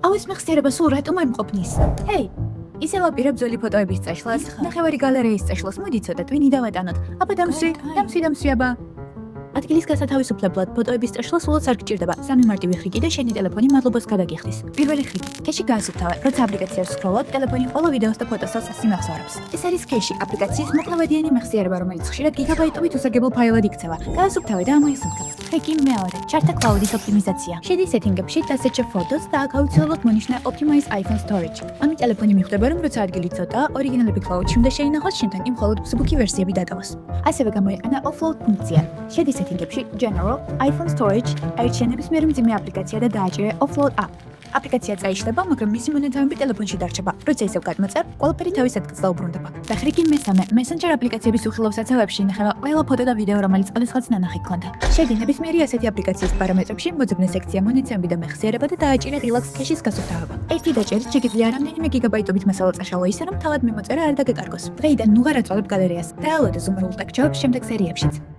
აუ ეს მეხსიერება სულ რატომ არ მყოფნის? ჰეი, ისე ვაპირებ ძველი ფოტოების წაშლას, ნახევარი გალერეის წაშლას, მოდი ცოტა ტვინი დავატანოთ. აბა დამსვი აბა. ადგილის გასათავისუფლებლად ფოტოების წაშლა სულაც არ გჭირდება. სამი მარტივი ხრიკი და შენი ტელეფონი მადლობას გადაგიხდის. პირველი ხრიკი. კეში გაასუფთავე. როცა აპლიკაციას ვსკროლობ, ტელეფონი ყველა ვიდეოს და ფოტოსას ასიმახსოვრებს. ეს არის კეში, აპლიკაციის მოკლევადიანი მეხსიერება, რომელიც ხშირად გიგაბაიტობით უსაგებელ ფაილად იქცევა. გაასუფთავე და ამოიხსნა. ხრიკი მეორე. ჩარტა კლაუდის ოპტიმიზაცია. შედი სეტინგებში და search photos და აქ აუცილებლად მონიშნა optimize iPhone storage. ამით ტელეფონი მიხვდება, რომ როცა ადგილი ცოტაა, ორიგინალები კლაუდში უნდა შეინახოს, შენთან კი მხოლოდ მსუბუქი ვერსიები დატოვოს. ასევე გამოიყენა offload ფუნქცია. შედი სეტინგებში General, iPhone storage, აირჩიენების მიერ მძიმე აპლიკაცია და დააჭირე offload app. აპლიკაცია წაიშლება, მაგრამ მისი მონაცემები ტელეფონში დარჩება. როცა ისევ გადმოწერ, ყველაფერი თავის ადგილს დაუბრუნდება. და ხრიკი მესამე, Messenger აპლიკაციების უხილავ საცავებში ინახება ყველა ფოტო და ვიდეო, რომელიც ყალისხაც ნანახი გქონდა. შედი ნებისმიერი ასეთი აპლიკაციის პარამეტრებში, მოძებნე სექცია მონაცემები და მეხსიერება და დააჭირე Relax Cache-ის გასუფთავება. ერთი დაჭერით შეგიძლია რამდენიმე გიგაბაიტობით მასალა წაშალო ისე, რომ თავად მიმოწერა არ დაგეკარგოს. დღეიდან ნუ ვარ აწვალებ გალერეას. დაალოდე Zoom Rule Tech Jobs შემდეგ სერიებშიც.